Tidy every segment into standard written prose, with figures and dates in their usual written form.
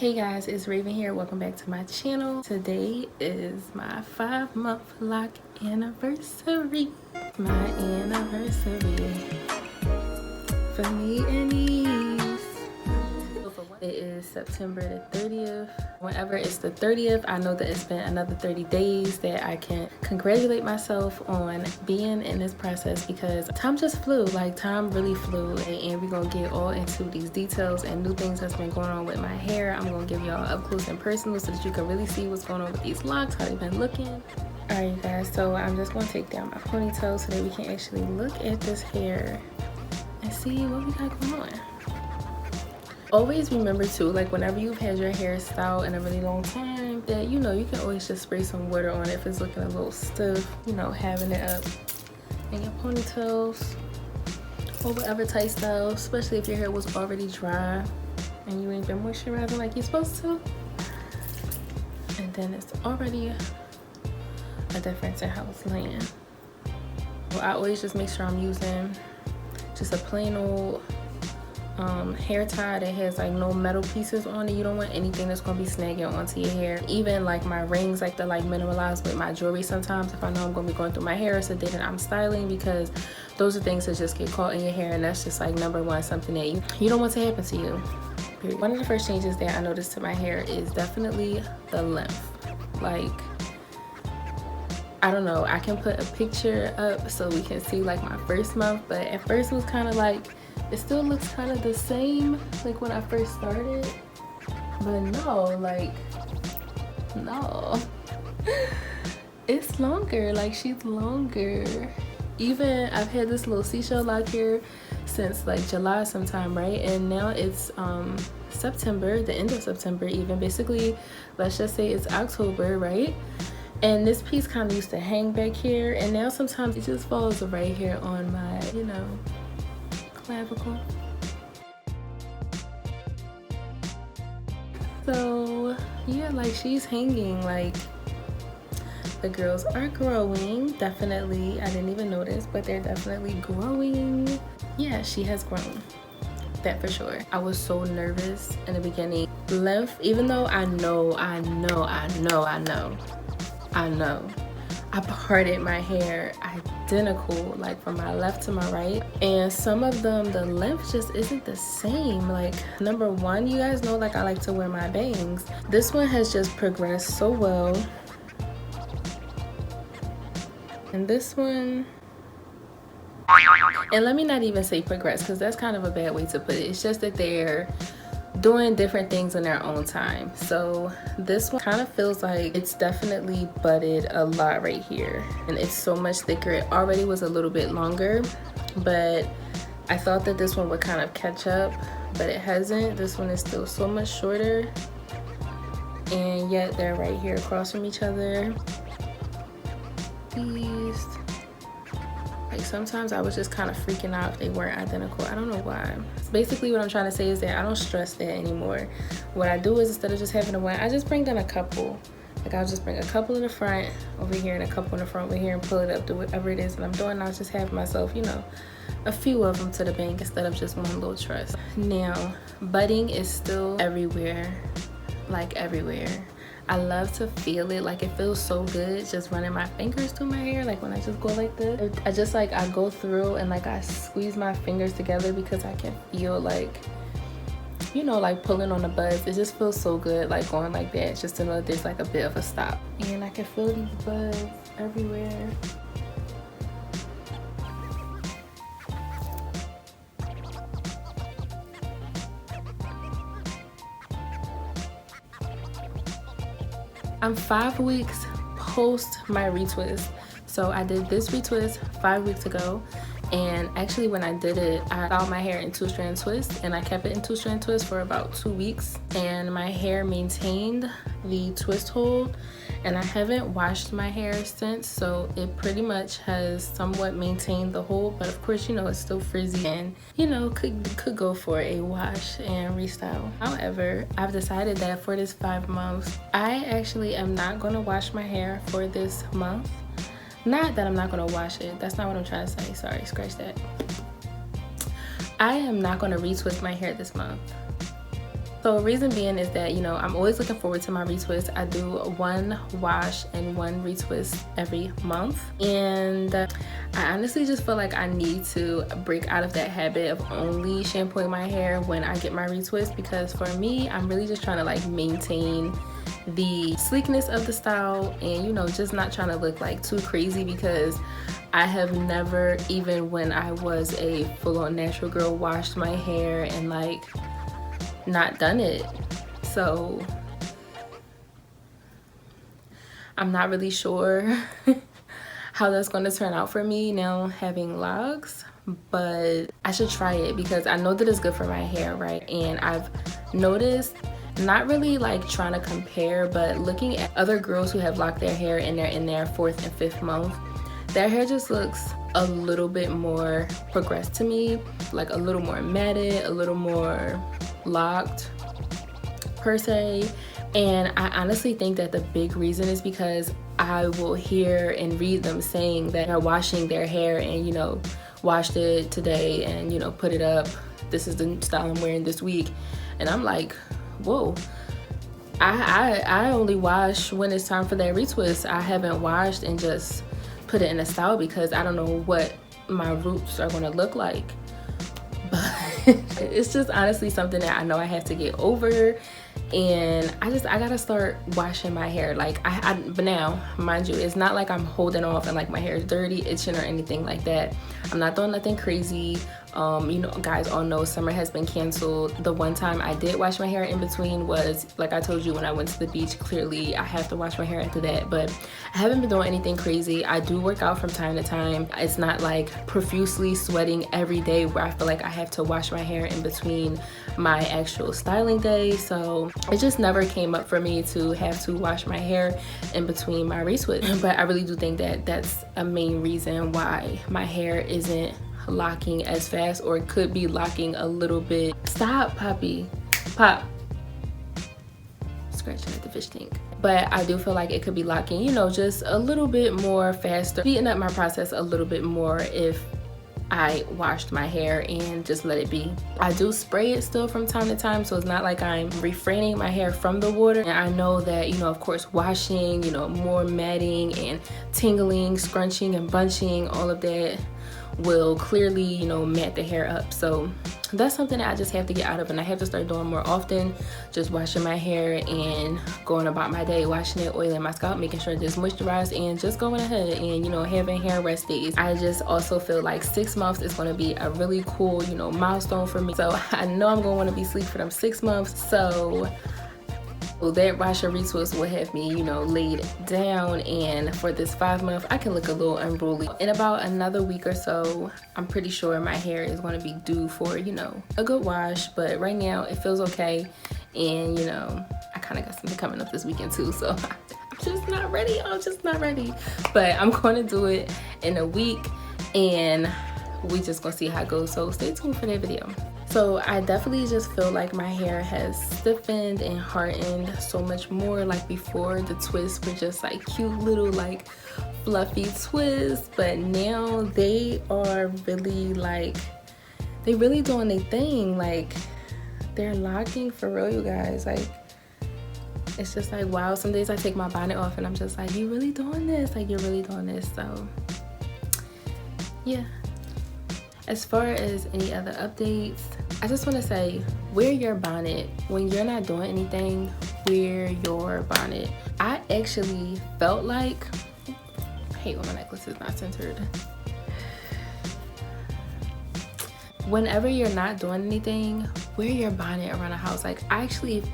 Hey guys, it's Raven here. Welcome back to my channel. Today is my 5-month lock anniversary. My anniversary for me and Eve. It is September the 30th. Whenever it's the 30th, I know that it's been another 30 days that I can congratulate myself on being in this process, because time just flew. Like, time really flew, and we're gonna get all into these details and new things that's been going on with my hair. I'm gonna give y'all up close and personal so that you can really see what's going on with these locks, how they've been looking. Alright you guys, so I'm just gonna take down my ponytail so that we can actually look at this hair and see what we got going on. Always remember too, like whenever you've had your hair styled in a really long time, that you can always just spray some water on it if it's looking a little stiff, having it up in your ponytails or whatever tight style, especially if your hair was already dry and you ain't been moisturizing like you're supposed to, and then it's already a difference in how it's laying. So I always just make sure I'm using just a plain old hair tie that has like no metal pieces on it. You don't want anything that's gonna be snagging onto your hair. Even like my rings, like to like minimalize with my jewelry sometimes if I know I'm gonna be going through my hair so that I'm styling, because those are things that just get caught in your hair, and that's just like number one, something that you don't want to happen to you. Period. One of the first changes that I noticed to my hair is definitely the length. Like, I don't know, I can put a picture up so we can see like my first month, but at first it was kind of like, it still looks kind of the same like when I first started, but no, it's longer. Like, she's longer. Even I've had this little seashell lock here since like July sometime, right? And now it's September, the end of September even. Basically, let's just say it's October, right? And this piece kind of used to hang back here, and now sometimes it just falls right here on my, clavicle. So yeah, like, she's hanging. Like, the girls are growing, definitely. I didn't even notice, but they're definitely growing. Yeah, she has grown, that for sure. I was so nervous in the beginning. Length, even though I parted my hair identical, like from my left to my right, and some of them, the length just isn't the same. Like, number one, you guys know, like, I like to wear my bangs. This one has just progressed so well, and this one, and let me not even say progress, because that's kind of a bad way to put it. It's just that they're doing different things in their own time. So this one kind of feels like it's definitely budded a lot right here, and it's so much thicker. It already was a little bit longer, but I thought that this one would kind of catch up, but it hasn't. This one is still so much shorter, and yet they're right here across from each other. These, like, sometimes I was just kind of freaking out if they weren't identical. I don't know why. Basically what I'm trying to say is that I don't stress that anymore. What I do is, instead of just having one, I just bring down a couple. Like, I'll just bring a couple in the front over here and a couple in the front over here and pull it up, do whatever it is that I'm doing. I'll just have myself, a few of them to the bank instead of just one little truss. Now, budding is still everywhere, like everywhere. I love to feel it. Like, it feels so good just running my fingers through my hair. Like, when I just go like this, I just like, I go through and like I squeeze my fingers together, because I can feel like, like pulling on the buds. It just feels so good, like going like that, just to know that there's like a bit of a stop. And I can feel these buds everywhere. I'm 5 weeks post my retwist. So I did this retwist 5 weeks ago, and actually when I did it, I styled my hair in 2-strand twist, and I kept it in 2-strand twist for about 2 weeks, and my hair maintained the twist hold, and I haven't washed my hair since, so it pretty much has somewhat maintained the hold, but of course, it's still frizzy and, could go for a wash and restyle. However, I've decided that for this 5 months, I actually am not going to wash my hair for this month. Not that I'm not going to wash it. That's not what I'm trying to say. Sorry, scratch that. I am not going to retwist my hair this month. So reason being is that, you know, I'm always looking forward to my retwist. I do one wash and one retwist every month, and I honestly just feel like I need to break out of that habit of only shampooing my hair when I get my retwist, because for me, I'm really just trying to like maintain the sleekness of the style and, you know, just not trying to look like too crazy, because I have never, even when I was a full-on natural girl, washed my hair and like not done it. So I'm not really sure how that's going to turn out for me now having locks, but I should try it because I know that it's good for my hair, right? And I've noticed, not really like trying to compare, but looking at other girls who have locked their hair and they're in their 4th and 5th month, their hair just looks a little bit more progressed to me, like a little more matted, a little more locked per se. And I honestly think that the big reason is because I will hear and read them saying that they're washing their hair and, you know, washed it today and, you know, put it up. This is the style I'm wearing this week. And I'm like, whoa, I only wash when it's time for that retwist. I haven't washed and just put it in a style because I don't know what my roots are going to look like. But it's just honestly something that I know I have to get over, and I gotta start washing my hair. Like but now, mind you, it's not like I'm holding off and like my hair is dirty, itching, or anything like that. I'm not doing nothing crazy. You know, guys all know summer has been canceled. The one time I did wash my hair in between was, like I told you, when I went to the beach. Clearly I have to wash my hair after that, but I haven't been doing anything crazy. I do work out from time to time. It's not like profusely sweating every day where I feel like I have to wash my hair in between my actual styling day. So it just never came up for me to have to wash my hair in between my retwist. But I really do think that that's a main reason why my hair isn't locking as fast, or it could be locking a little bit. Stop, Poppy. Pop. Scratching at the fish tank. But I do feel like it could be locking, you know, just a little bit more faster, speeding up my process a little bit more if I washed my hair and just let it be. I do spray it still from time to time, so it's not like I'm refraining my hair from the water. And I know that, you know, of course, washing, you know, more matting and tingling, scrunching and bunching, all of that will clearly, you know, mat the hair up. So that's something that I just have to get out of, and I have to start doing more often. Just washing my hair and going about my day, washing it, oiling my scalp, making sure it's moisturized, and just going ahead and, you know, having hair rest days. I just also feel like 6 months is going to be a really cool, you know, milestone for me. So I know I'm going to want to be sleek for them 6 months. So that wash and retwist will have me, you know, laid down, and for this 5 month I can look a little unruly. In about another week or so, I'm pretty sure my hair is going to be due for, you know, a good wash. But right now it feels okay, and, you know, I kind of got something coming up this weekend too, so I'm just not ready. But I'm going to do it in a week, and we just gonna see how it goes. So stay tuned for that video. So I definitely just feel like my hair has stiffened and hardened so much more. Like before, the twists were just like cute little like fluffy twists, but now they are really like, they really doing their thing. Like they're locking for real, you guys. Like it's just like, wow. Some days I take my bonnet off and I'm just like, you really doing this? Like you're really doing this. So yeah. As far as any other updates, I just want to say, wear your bonnet. When you're not doing anything, wear your bonnet. I actually felt like, I hate when my necklace is not centered. Whenever you're not doing anything, wear your bonnet around the house. Like I actually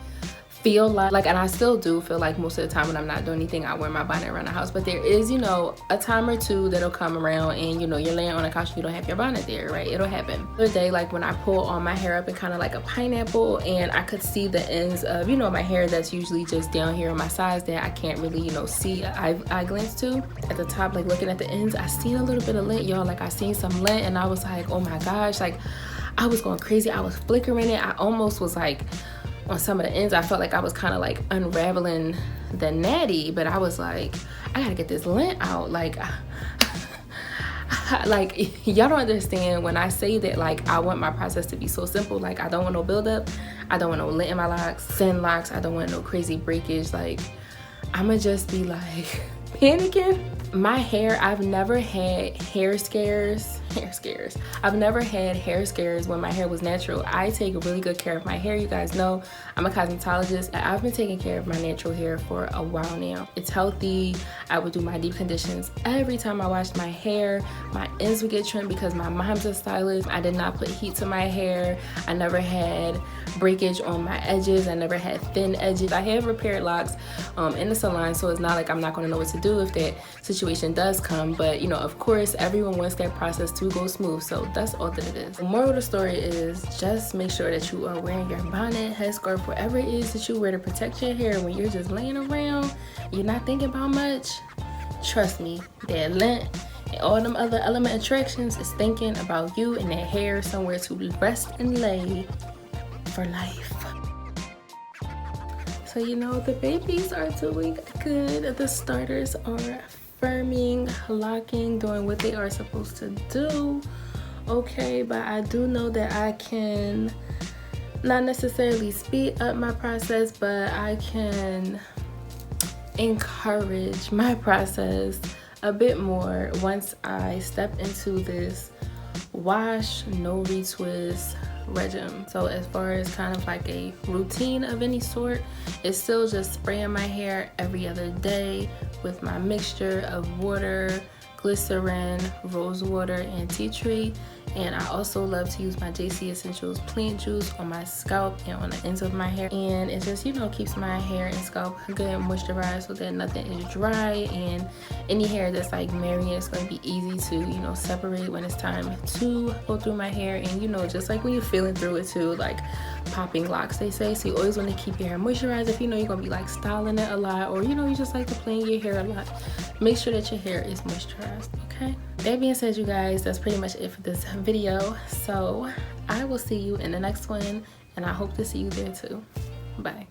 feel like, and I still do feel like most of the time when I'm not doing anything, I wear my bonnet around the house. But there is, you know, a time or two that'll come around and, you know, you're laying on a couch and you don't have your bonnet there, right? It'll happen. The other day, like when I pull all my hair up in kind of like a pineapple, and I could see the ends of, you know, my hair that's usually just down here on my sides that I can't really, you know, see eye glance to. At the top, like looking at the ends, I seen a little bit of lint, y'all. Like I seen some lint, and I was like, oh my gosh, like I was going crazy. I was flickering it. I almost was like, on some of the ends, I felt like I was kind of like unraveling the natty, but I was like, I gotta get this lint out. Like y'all don't understand when I say that, like I want my process to be so simple. Like I don't want no buildup. I don't want no lint in my locks, thin locks. I don't want no crazy breakage. Like, I'ma just be like panicking. My hair, I've never had hair scares. I've never had hair scares when my hair was natural. I take really good care of my hair. You guys know I'm a cosmetologist. I've been taking care of my natural hair for a while now. It's healthy. I would do my deep conditions every time I washed my hair. My ends would get trimmed because my mom's a stylist. I did not put heat to my hair. I never had breakage on my edges. I never had thin edges. I have repaired locks in the salon, so it's not like I'm not going to know what to do if that situation does come. But you know, of course, everyone wants that process to go smooth, so that's all that it is. The moral of the story is just make sure that you are wearing your bonnet, headscarf, whatever it is that you wear to protect your hair when you're just laying around. You're not thinking about much. Trust me, that lint and all them other element attractions is thinking about you and that hair somewhere to rest and lay for life. So you know, the babies are doing good. The starters are firming, locking, doing what they are supposed to do. Okay, but I do know that I can not necessarily speed up my process, but I can encourage my process a bit more once I step into this wash, no retwist regime. So as far as kind of like a routine of any sort, it's still just spraying my hair every other day with my mixture of water, glycerin, rose water, and tea tree. And I also love to use my JC Essentials plant juice on my scalp and on the ends of my hair. And it just, you know, keeps my hair and scalp good and moisturized so that nothing is dry. And any hair that's like marrying, it's going to be easy to, you know, separate when it's time to go through my hair. And, you know, just like when you're feeling through it too, like popping locks, they say. So you always want to keep your hair moisturized. If you know you're going to be like styling it a lot, or, you know, you just like to play in your hair a lot, make sure that your hair is moisturized, okay? That being said, you guys, that's pretty much it for this video. So I will see you in the next one, and I hope to see you there too. Bye.